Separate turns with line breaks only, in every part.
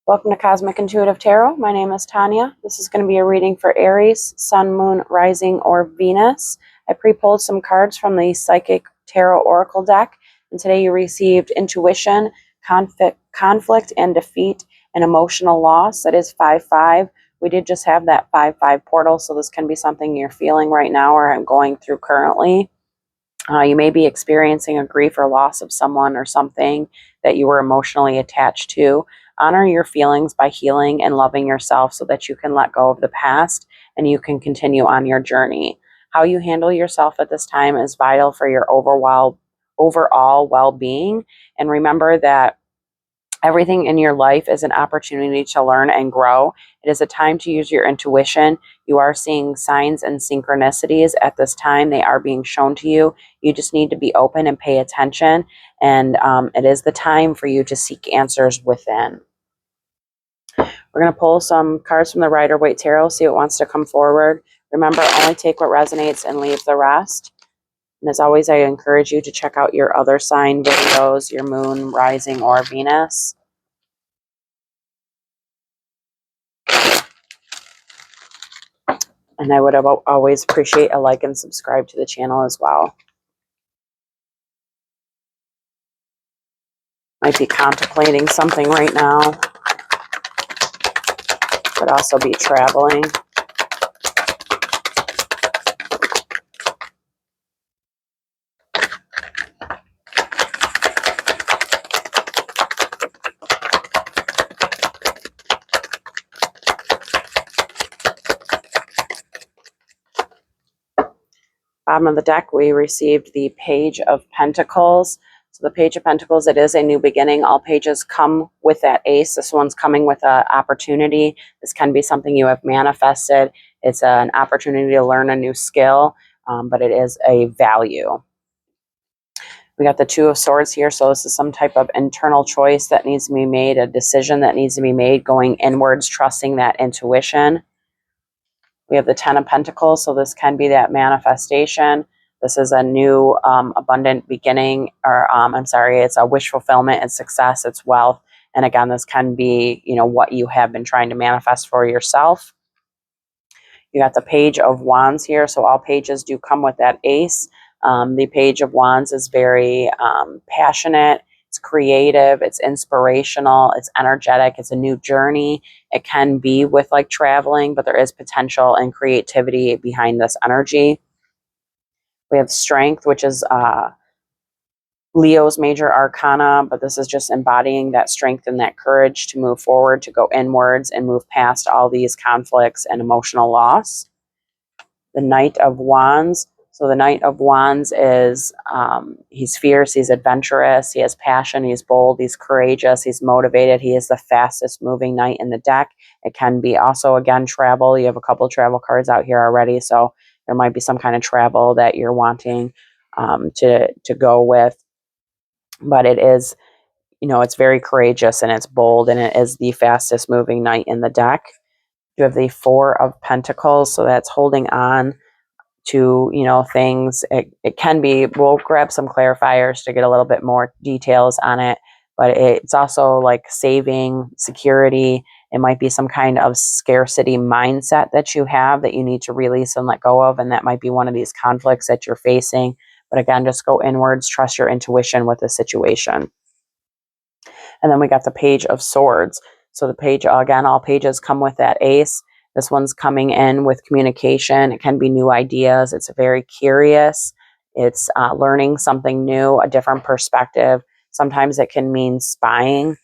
Welcome to Cosmic Intuitive Tarot. My name is Tanya. This is going to be a reading for Aries, Sun, Moon, Rising, or Venus. I pre-pulled some cards from the Psychic Tarot Oracle deck, and today you received intuition, conflict and defeat, and emotional loss. That is 5-5. We did just have that 5-5 portal, so this can be something you're feeling right now or I'm going through currently. You may be experiencing a grief or loss of someone or something that you were emotionally attached to. Honor your feelings by healing and loving yourself so that you can let go of the past and you can continue on your journey. How you handle yourself at this time is vital for your overall well-being. And remember that everything in your life is an opportunity to learn and grow. It is a time to use your intuition. You are seeing signs and synchronicities at this time. They are being shown to you. You just need to be open and pay attention. And it is the time for you to seek answers within. We're going to pull some cards from the Rider-Waite Tarot, see what wants to come forward. Remember, only take what resonates and leave the rest. And as always, I encourage you to check out your other sign videos, your moon, rising, or Venus. And I would always appreciate a like and subscribe to the channel as well. Might be contemplating something right now. Could also be traveling. Bottom of the deck, we received the Page of Pentacles. So the Page of Pentacles, it is a new beginning. All pages come with that ace. This one's coming with an opportunity. This can be something you have manifested. It's an opportunity to learn a new skill, but it is a value. We got the Two of Swords here, so this is some type of internal choice that needs to be made, a decision that needs to be made, going inwards, trusting that intuition. We have the Ten of Pentacles, so this can be that manifestation. This is a new abundant beginning, or I'm sorry, it's a wish fulfillment, it's success, it's wealth. And again, this can be, what you have been trying to manifest for yourself. You got the Page of Wands here, so all pages do come with that ace. The Page of Wands is very passionate, it's creative, it's inspirational, it's energetic, it's a new journey. It can be with like traveling, but there is potential and creativity behind this energy. We have Strength, which is Leo's major arcana, but this is just embodying that strength and that courage to move forward, to go inwards and move past all these conflicts and emotional loss. The Knight of Wands. So the Knight of Wands is, he's fierce, he's adventurous, he has passion, he's bold, he's courageous, he's motivated. He is the fastest moving knight in the deck. It can be also, again, travel. You have a couple of travel cards out here already, so there might be some kind of travel that you're wanting to go with. But it is, it's very courageous and it's bold, and it is the fastest moving knight in the deck. You have the Four of Pentacles, so that's holding on to, things. It can be, we'll grab some clarifiers to get a little bit more details on it, but it's also like saving, security. It might be some kind of scarcity mindset that you have that you need to release and let go of, and that might be one of these conflicts that you're facing. But again, just go inwards, trust your intuition with the situation. And then we got the Page of Swords. So the page, again, all pages come with that ace. This one's coming in with communication. It can be new ideas. It's very curious. It's learning something new, a different perspective. Sometimes it can mean spying.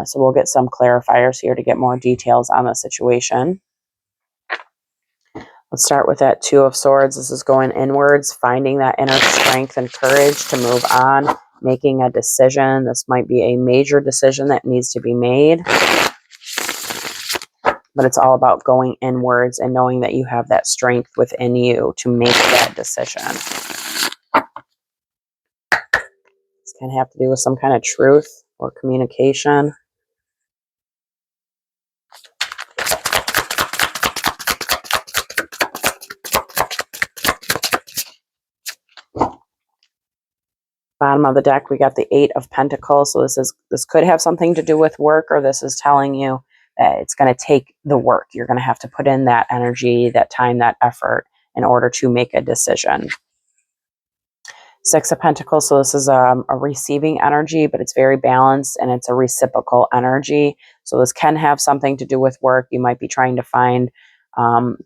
So we'll get some clarifiers here to get more details on the situation. Let's start with that Two of Swords. This is going inwards, finding that inner strength and courage to move on, making a decision. This might be a major decision that needs to be made. But it's all about going inwards and knowing that you have that strength within you to make that decision. This can have to do with some kind of truth or communication. Bottom of the deck, we got the Eight of Pentacles. So this could have something to do with work, or this is telling you that it's going to take the work. You're going to have to put in that energy, that time, that effort in order to make a decision. Six of Pentacles, so this is a receiving energy, but it's very balanced and it's a reciprocal energy. So this can have something to do with work. You might be trying to find,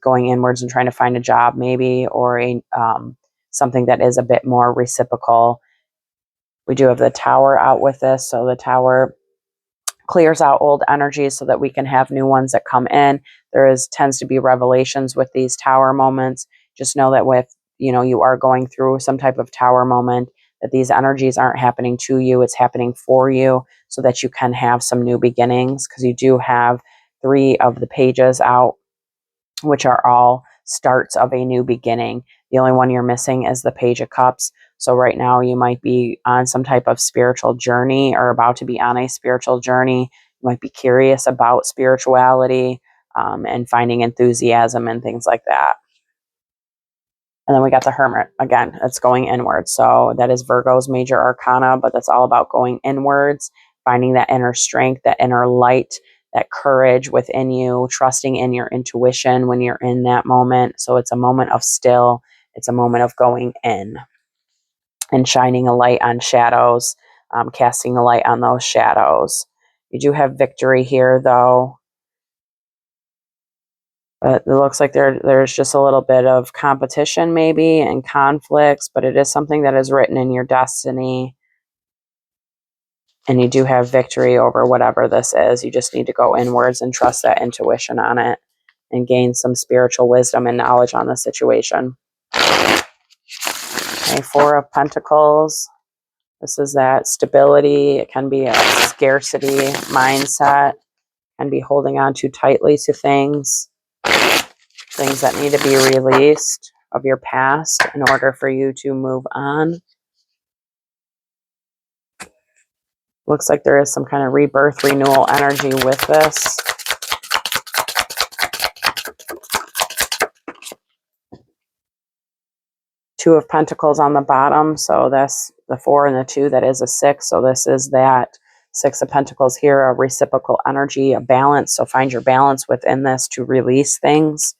going inwards and trying to find a job maybe, or something that is a bit more reciprocal. We do have the Tower out with this, so the Tower clears out old energies so that we can have new ones that come in. Tends to be revelations with these Tower moments. Just know that with, you are going through some type of Tower moment, that these energies aren't happening to you, it's happening for you so that you can have some new beginnings, because you do have 3 of the pages out, which are all starts of a new beginning. The only one you're missing is the Page of Cups. So right now you might be on some type of spiritual journey, or about to be on a spiritual journey. You might be curious about spirituality, and finding enthusiasm and things like that. And then we got the Hermit. Again, it's going inwards. So that is Virgo's major arcana, but that's all about going inwards, finding that inner strength, that inner light, that courage within you, trusting in your intuition when you're in that moment. So it's a moment of still. It's a moment of going in and shining a light on shadows, casting a light on those shadows. You do have victory here, though. But it looks like there's just a little bit of competition maybe and conflicts, but it is something that is written in your destiny. And you do have victory over whatever this is. You just need to go inwards and trust that intuition on it and gain some spiritual wisdom and knowledge on the situation. Okay, Four of Pentacles. This is that stability. It can be a scarcity mindset. Can be holding on too tightly to things that need to be released of your past in order for you to move on. Looks like there is some kind of rebirth, renewal energy with this. Two of Pentacles on the bottom, so that's the 4 and the 2, that is a 6. So this is that Six of Pentacles here, a reciprocal energy, a balance. So find your balance within this to release things.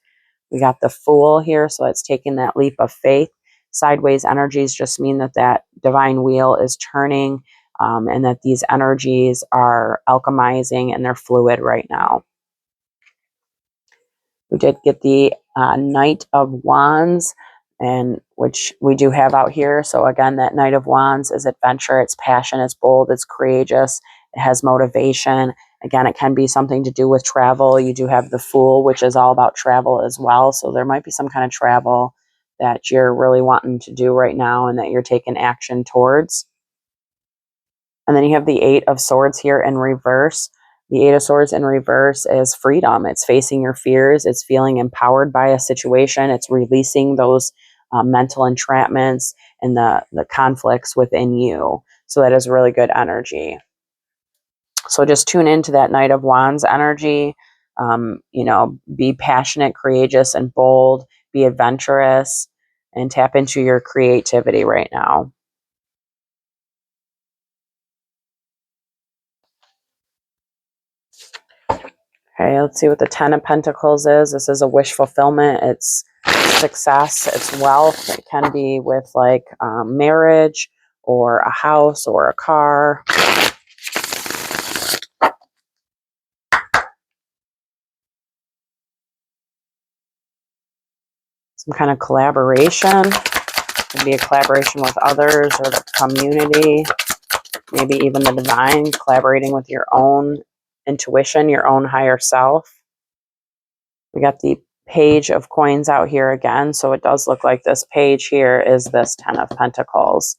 We got the Fool here, so it's taking that leap of faith. Sideways energies just mean that divine wheel is turning, and that these energies are alchemizing and they're fluid right now. We did get the Knight of Wands, and which we do have out here. So again, that Knight of Wands is adventure, it's passion, it's bold, it's courageous, it has motivation. Again, it can be something to do with travel. You do have the Fool, which is all about travel as well. So there might be some kind of travel that you're really wanting to do right now and that you're taking action towards. And then you have the Eight of Swords here in reverse. The Eight of Swords in reverse is freedom. It's facing your fears. It's feeling empowered by a situation. It's releasing those mental entrapments and the conflicts within you. So that is really good energy. So just tune into that Knight of Wands energy. Be passionate, courageous, and bold. Be adventurous and tap into your creativity right now. Okay, let's see what the Ten of Pentacles is. This is a wish fulfillment. It's success. It's wealth. It can be with like marriage or a house or a car. Some kind of collaboration. It could be a collaboration with others or the community. Maybe even the divine, collaborating with your own intuition, your own higher self. We got the Page of Coins out here again. So it does look like this page here is this Ten of Pentacles.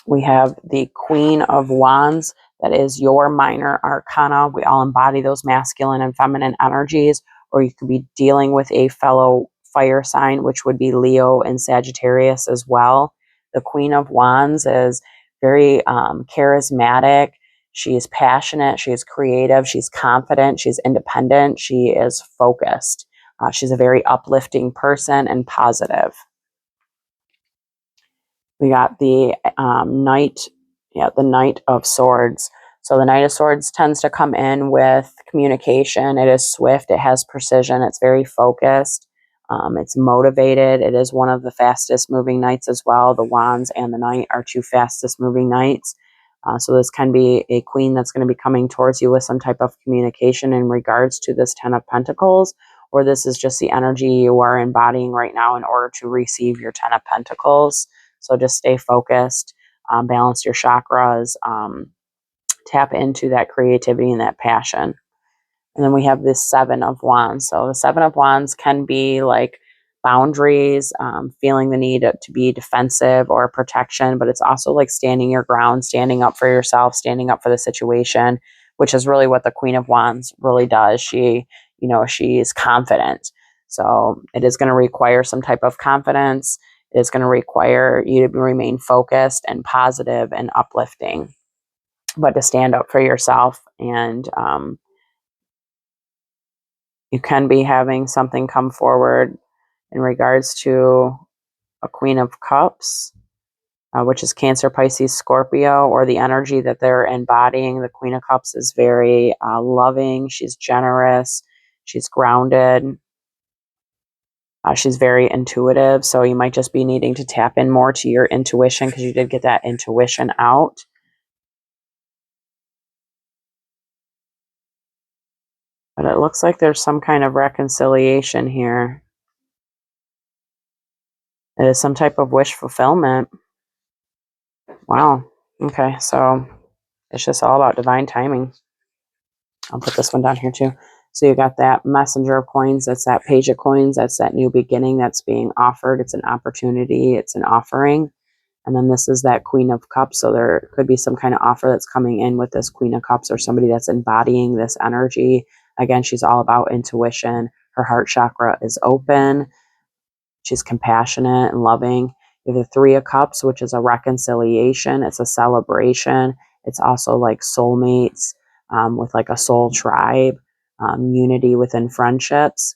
We have the Queen of Wands. That is your minor arcana. We all embody those masculine and feminine energies. Or you could be dealing with a fellow fire sign, which would be Leo and Sagittarius as well. The Queen of Wands is very charismatic. She is passionate. She is creative. She's confident. She's independent. She is focused. She's a very uplifting person and positive. We got the Knight, the Knight of Swords. So the Knight of Swords tends to come in with communication. It is swift. It has precision. It's very focused. It's motivated. It is one of the fastest moving knights as well. The Wands and the Knight are two fastest moving knights. So this can be a queen that's going to be coming towards you with some type of communication in regards to this Ten of Pentacles, or this is just the energy you are embodying right now in order to receive your Ten of Pentacles. So just stay focused, balance your chakras, tap into that creativity and that passion. And then we have this Seven of Wands. So the Seven of Wands can be like boundaries, feeling the need to be defensive or protection, but it's also like standing your ground, standing up for yourself, standing up for the situation, which is really what the Queen of Wands really does. She is confident. So it is going to require some type of confidence. It is going to require you to remain focused and positive and uplifting, but to stand up for yourself. And you can be having something come forward in regards to a Queen of Cups, which is Cancer, Pisces, Scorpio, or the energy that they're embodying. The Queen of Cups is very loving. She's generous. She's grounded. She's very intuitive. So you might just be needing to tap in more to your intuition because you did get that intuition out. But it looks like there's some kind of reconciliation here. It is some type of wish fulfillment. Wow. Okay, so it's just all about divine timing. I'll put this one down here too. So you got that Messenger of Coins. That's that Page of Coins. That's that new beginning that's being offered. It's an opportunity. It's an offering. And then this is that Queen of Cups. So there could be some kind of offer that's coming in with this Queen of Cups or somebody that's embodying this energy. Again, she's all about intuition. Her heart chakra is open. She's compassionate and loving. You have the Three of Cups, which is a reconciliation. It's a celebration. It's also like soulmates, with like a soul tribe, unity within friendships.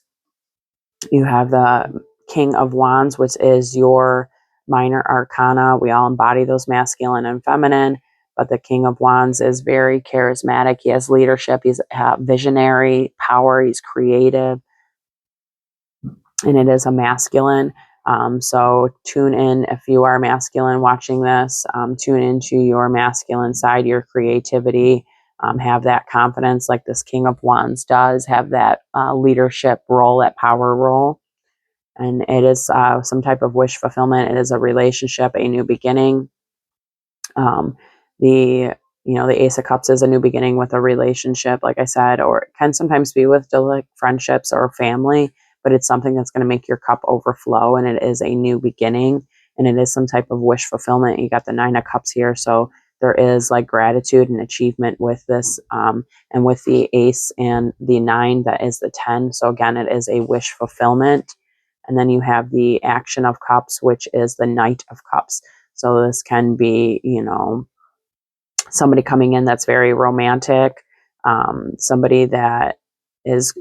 You have the King of Wands, which is your minor arcana. We all embody those masculine and feminine, but the King of Wands is very charismatic. He has leadership. He's visionary power. He's creative, and it is a masculine. So tune in if you are masculine watching this. Tune into your masculine side, your creativity. Have that confidence like this King of Wands does. Have that leadership role, that power role. And it is some type of wish fulfillment. It is a relationship, a new beginning. The the Ace of Cups is a new beginning with a relationship, like I said, or it can sometimes be with like friendships or family, but it's something that's going to make your cup overflow, and it is a new beginning, and it is some type of wish fulfillment. You got the Nine of Cups here, so there is like gratitude and achievement with this, and with the Ace and the Nine, that is the 10. So again, it is a wish fulfillment. And then you have the Action of Cups, which is the Knight of Cups. So this can be, somebody coming in that's very romantic, somebody that is,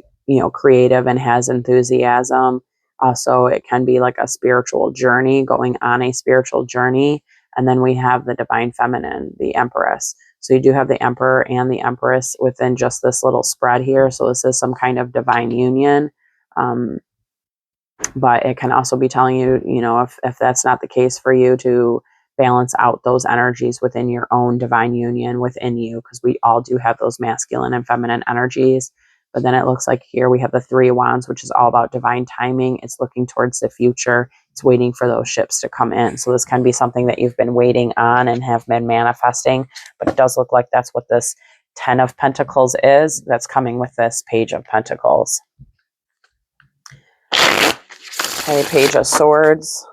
creative and has enthusiasm. Also, it can be like a spiritual journey, going on a spiritual journey. And then we have the Divine Feminine, the Empress. So you do have the Emperor and the Empress within just this little spread here. So this is some kind of divine union. But it can also be telling you, if that's not the case for you, to balance out those energies within your own divine union within you, because we all do have those masculine and feminine energies. But then it looks like here we have the Three of Wands, which is all about divine timing. It's looking towards the future. It's waiting for those ships to come in. So this can be something that you've been waiting on and have been manifesting, but it does look like that's what this 10 of Pentacles is. That's coming with this Page of Pentacles. Okay, Page of Swords.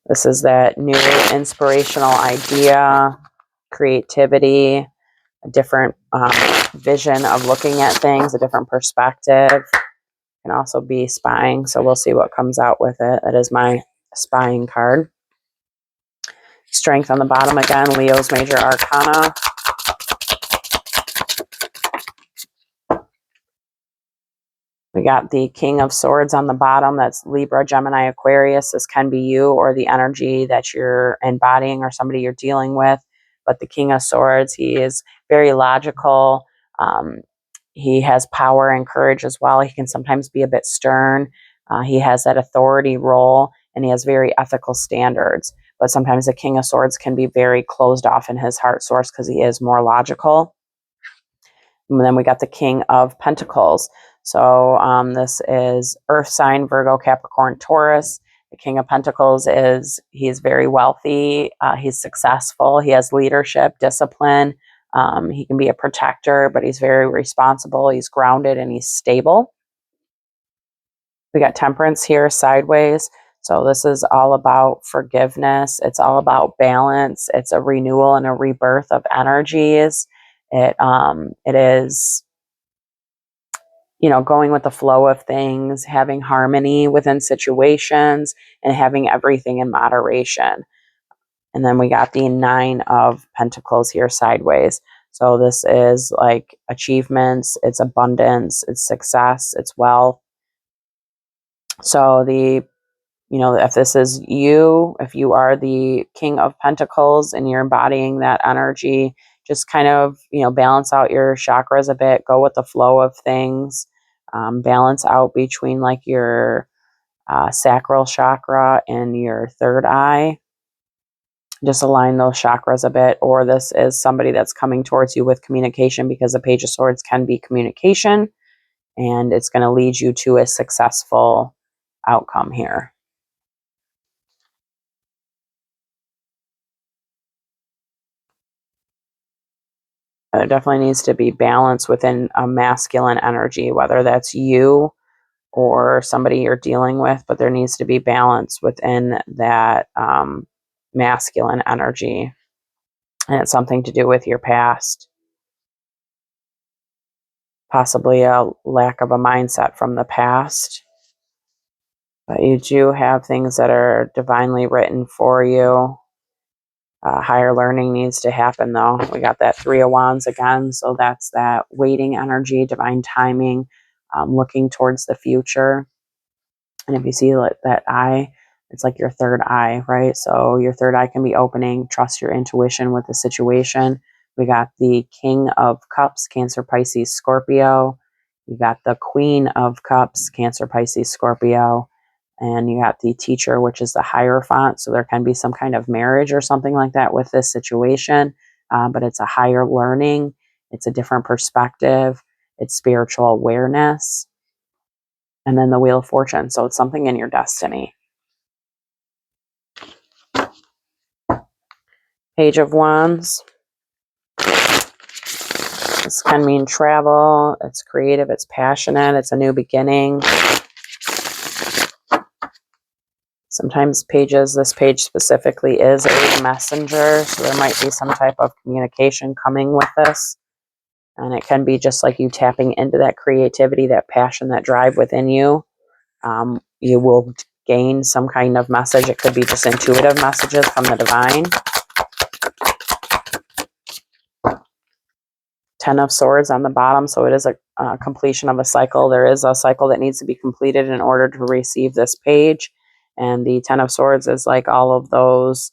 This is that new inspirational idea, creativity, a different vision of looking at things, a different perspective. Can also be spying, so we'll see what comes out with it. That is my spying card. Strength on the bottom again, Leo's major arcana. We got the King of Swords on the bottom. That's Libra, Gemini, Aquarius. This can be you or the energy that you're embodying or somebody you're dealing with. But the King of Swords, he is very logical. He has power and courage as well. He can sometimes be a bit stern. He has that authority role, and he has very ethical standards. But sometimes the King of Swords can be very closed off in his heart source because he is more logical. And then we got the King of Pentacles. So this is Earth sign, Virgo, Capricorn, Taurus. The King of Pentacles he's very wealthy. He's successful. He has leadership, discipline. He can be a protector, but he's very responsible. He's grounded and he's stable. We got Temperance here sideways. So this is all about forgiveness. It's all about balance. It's a renewal and a rebirth of energies. It is, going with the flow of things, having harmony within situations, and having everything in moderation. And then we got the Nine of Pentacles here sideways. So this is like achievements, it's abundance, it's success, it's wealth. So if this is you, if you are the King of Pentacles and you're embodying that energy, just kind of, balance out your chakras a bit, go with the flow of things, balance out between like your sacral chakra and your third eye. Just align those chakras a bit. Or this is somebody that's coming towards you with communication, because the Page of Swords can be communication, and it's going to lead you to a successful outcome here. There definitely needs to be balance within a masculine energy, whether that's you or somebody you're dealing with, but there needs to be balance within that masculine energy. And it's something to do with your past, possibly a lack of a mindset from the past. But you do have things that are divinely written for you. Higher learning needs to happen, though. We got that Three of Wands again, so that's that waiting energy, divine timing, looking towards the future. And if you see that eye, it's like your third eye, right? So your third eye can be opening. Trust your intuition with the situation. We got the King of Cups, Cancer, Pisces, Scorpio. You got the Queen of Cups, Cancer, Pisces, Scorpio. And you got the Teacher, which is the Hierophant. So there can be some kind of marriage or something like that with this situation. But it's a higher learning. It's a different perspective. It's spiritual awareness. And then the Wheel of Fortune. So it's something in your destiny. Page of Wands. This can mean travel. It's creative. It's passionate. It's a new beginning. Sometimes this page specifically is a messenger. So there might be some type of communication coming with this. And it can be just like you tapping into that creativity, that passion, that drive within you. You will gain some kind of message. It could be just intuitive messages from the divine. Ten of Swords on the bottom, so it is a completion of a cycle. There is a cycle that needs to be completed in order to receive this page. And the Ten of Swords is like all of those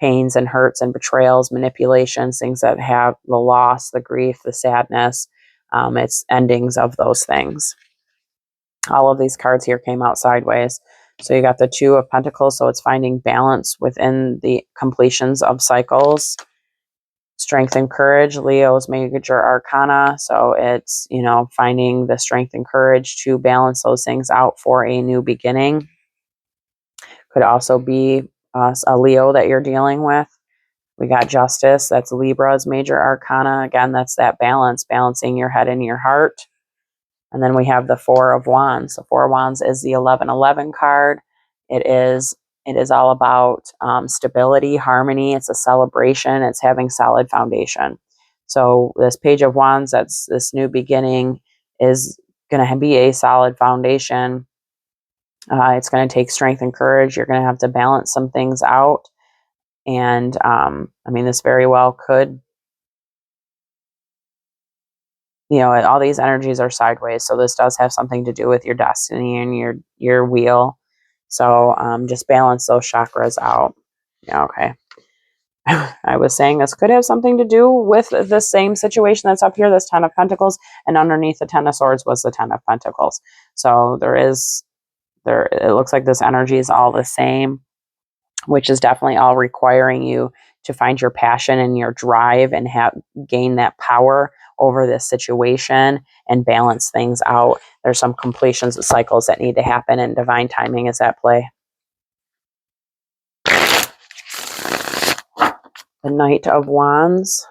pains and hurts and betrayals, manipulations, things that have the loss, the grief, the sadness. It's endings of those things. All of these cards here came out sideways. So you got the Two of Pentacles, so it's finding balance within the completions of cycles. Strength and courage, Leo's major arcana. So it's, finding the strength and courage to balance those things out for a new beginning. Could also be a Leo that you're dealing with. We got Justice. That's Libra's major arcana. Again, that's that balance, balancing your head and your heart. And then we have the Four of Wands. The Four of Wands is the 1111 card. It is all about stability, harmony. It's a celebration. It's having solid foundation. So this Page of Wands, that's this new beginning, is going to be a solid foundation. It's going to take strength and courage. You're going to have to balance some things out. And this very well could you know, all these energies are sideways. So this does have something to do with your destiny and your wheel. So just balance those chakras out. Yeah, okay. I was saying this could have something to do with the same situation that's up here, this 10 of Pentacles, and underneath the 10 of Swords was the 10 of Pentacles. So it looks like this energy is all the same, which is definitely all requiring you to find your passion and your drive and gain that power over this situation and balance things out. There's some completions of cycles that need to happen, and divine timing is at play. The Knight of Wands.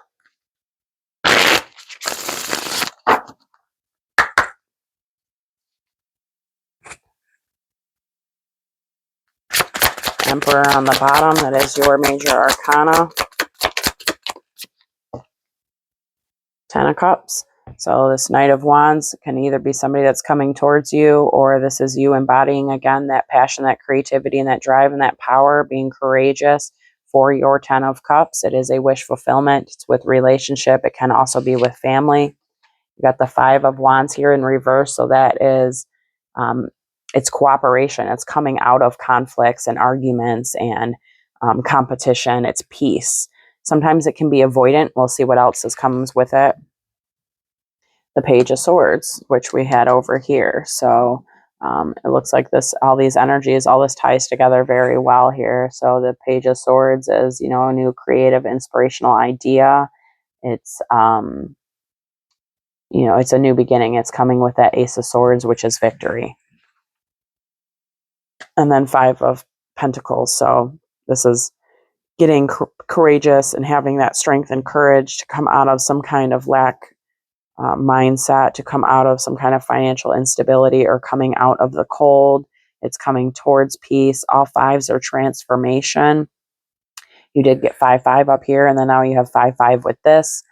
Emperor on the bottom, that is your major arcana. 10 of Cups. So this Knight of Wands can either be somebody that's coming towards you, or this is you embodying again that passion, that creativity, and that drive and that power, being courageous for your 10 of Cups. It is a wish fulfillment. It's with relationship. It can also be with family. You got the 5 of Wands here in reverse. So that is, it's cooperation. It's coming out of conflicts and arguments and competition. It's peace. Sometimes it can be avoidant. We'll see what else comes with it. The Page of Swords, which we had over here. So it looks like all these energies, all this ties together very well here. So the Page of Swords is, you know, a new creative, inspirational idea. It's, you know, it's a new beginning. It's coming with that Ace of Swords, which is victory. And then 5 of Pentacles. So this is getting courageous and having that strength and courage to come out of some kind of lack mindset, to come out of some kind of financial instability, or coming out of the cold. It's coming towards peace. All 5s are transformation. You did get 5-5 up here, and then now you have 5-5 with this.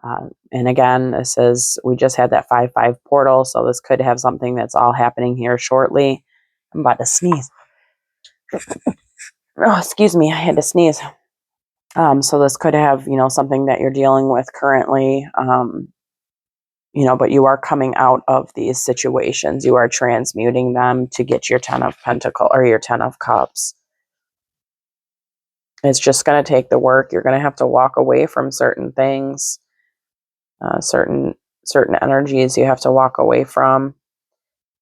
And again, this is, we just had that 5-5 portal, so this could have something that's all happening here shortly. I'm about to sneeze. Oh, excuse me, I had to sneeze. So this could have, you know, something that you're dealing with currently, you know, but you are coming out of these situations. You are transmuting them to get your 10 of Pentacles or your 10 of Cups. It's just going to take the work. You're going to have to walk away from certain things, certain energies you have to walk away from.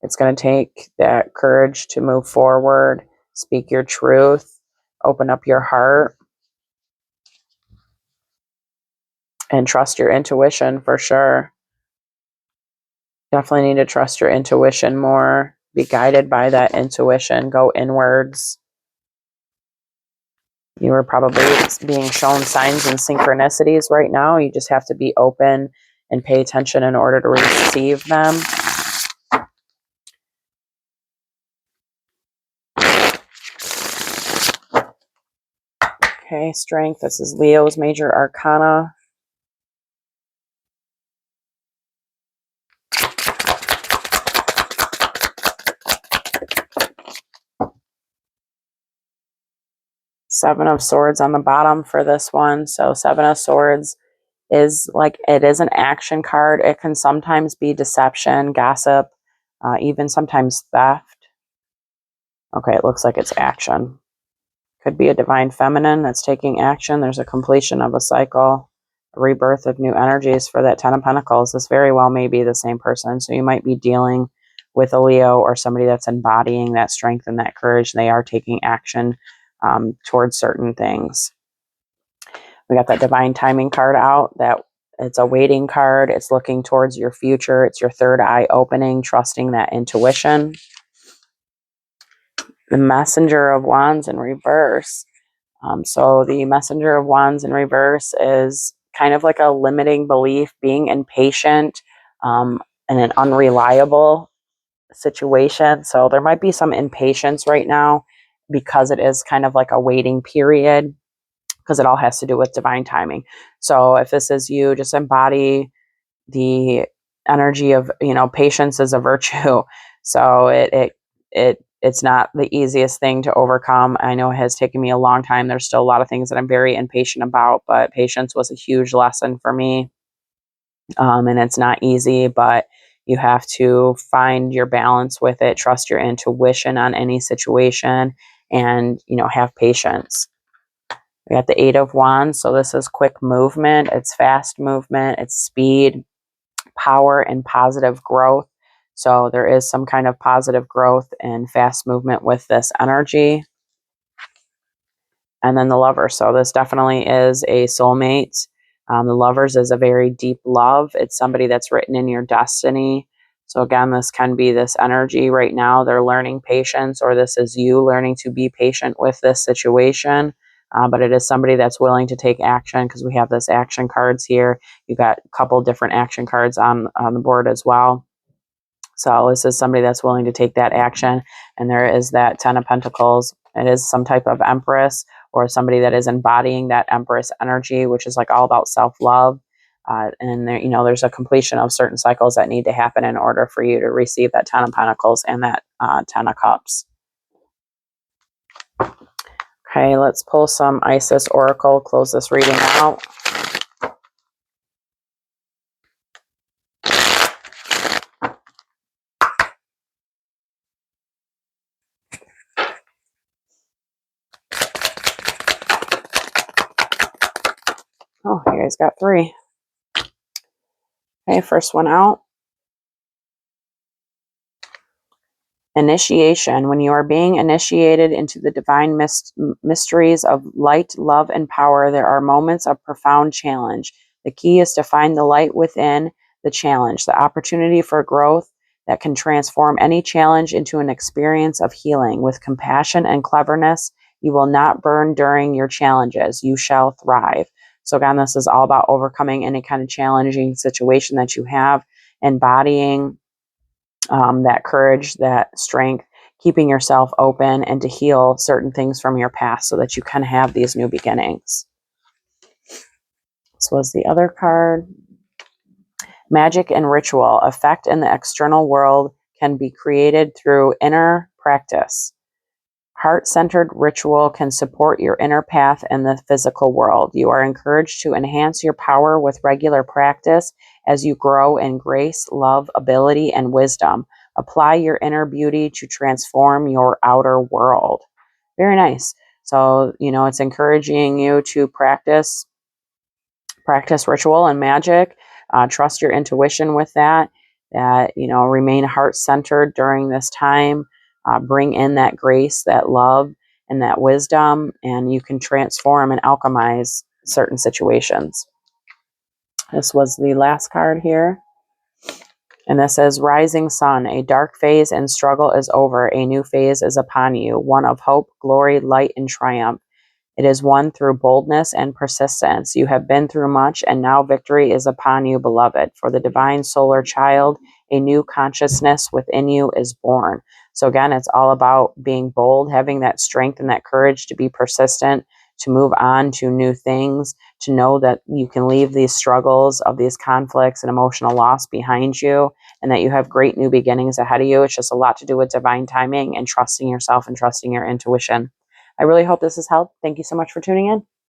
It's going to take that courage to move forward, speak your truth, open up your heart, and trust your intuition for sure. Definitely need to trust your intuition more. Be guided by that intuition. Go inwards. You are probably being shown signs and synchronicities right now. You just have to be open and pay attention in order to receive them. Okay, Strength. This is Leo's major arcana. Seven of Swords on the bottom for this one. So 7 of Swords is like, it is an action card. It can sometimes be deception, gossip, even sometimes theft. Okay, it looks like it's action. Could be a divine feminine that's taking action. There's a completion of a cycle, a rebirth of new energies for that 10 of Pentacles. This very well may be the same person. So you might be dealing with a Leo or somebody that's embodying that strength and that courage. They are taking action towards certain things. We got that divine timing card out. That it's a waiting card. It's looking towards your future. It's your third eye opening, trusting that intuition. The Messenger of Wands in reverse. So the Messenger of Wands in reverse is kind of like a limiting belief, being impatient, and an unreliable situation. So there might be some impatience right now because it is kind of like a waiting period, because it all has to do with divine timing. So if this is you, just embody the energy of, you know, patience is a virtue. So it's not the easiest thing to overcome. I know it has taken me a long time. There's still a lot of things that I'm very impatient about, but patience was a huge lesson for me. And it's not easy, but you have to find your balance with it, trust your intuition on any situation, and, have patience. We got the Eight of Wands. So this is quick movement. It's fast movement. It's speed, power, and positive growth. So there is some kind of positive growth and fast movement with this energy. And then the Lovers. So this definitely is a soulmate. The Lovers is a very deep love. It's somebody that's written in your destiny. So again, this can be this energy right now. They're learning patience, or this is you learning to be patient with this situation. But it is somebody that's willing to take action, because we have this action cards here. You got a couple different action cards on the board as well. So this is somebody that's willing to take that action. And there is that Ten of Pentacles. It is some type of Empress, or somebody that is embodying that Empress energy, which is like all about self-love. And there, there's a completion of certain cycles that need to happen in order for you to receive that Ten of Pentacles and that Ten of Cups. Okay, let's pull some Isis Oracle, close this reading out. Oh, you guys got 3. Okay, first one out. Initiation. When you are being initiated into the divine mysteries of light, love, and power, there are moments of profound challenge. The key is to find the light within the challenge, the opportunity for growth that can transform any challenge into an experience of healing. With compassion and cleverness, you will not burn during your challenges. You shall thrive. So again, this is all about overcoming any kind of challenging situation that you have, embodying that courage, that strength, keeping yourself open, and to heal certain things from your past so that you can have these new beginnings. This was the other card. Magic and ritual. Effect in the external world can be created through inner practice. Heart-centered ritual can support your inner path in the physical world. You are encouraged to enhance your power with regular practice as you grow in grace, love, ability, and wisdom. Apply your inner beauty to transform your outer world. Very nice. So, it's encouraging you to practice ritual and magic. Trust your intuition with that. Remain heart-centered during this time. Bring in that grace, that love, and that wisdom, and you can transform and alchemize certain situations. This was the last card here. And this says, Rising Sun, a dark phase and struggle is over. A new phase is upon you, one of hope, glory, light, and triumph. It is won through boldness and persistence. You have been through much, and now victory is upon you, beloved. For the divine solar child, a new consciousness within you is born. So again, it's all about being bold, having that strength and that courage to be persistent, to move on to new things, to know that you can leave these struggles of these conflicts and emotional loss behind you, and that you have great new beginnings ahead of you. It's just a lot to do with divine timing and trusting yourself and trusting your intuition. I really hope this has helped. Thank you so much for tuning in.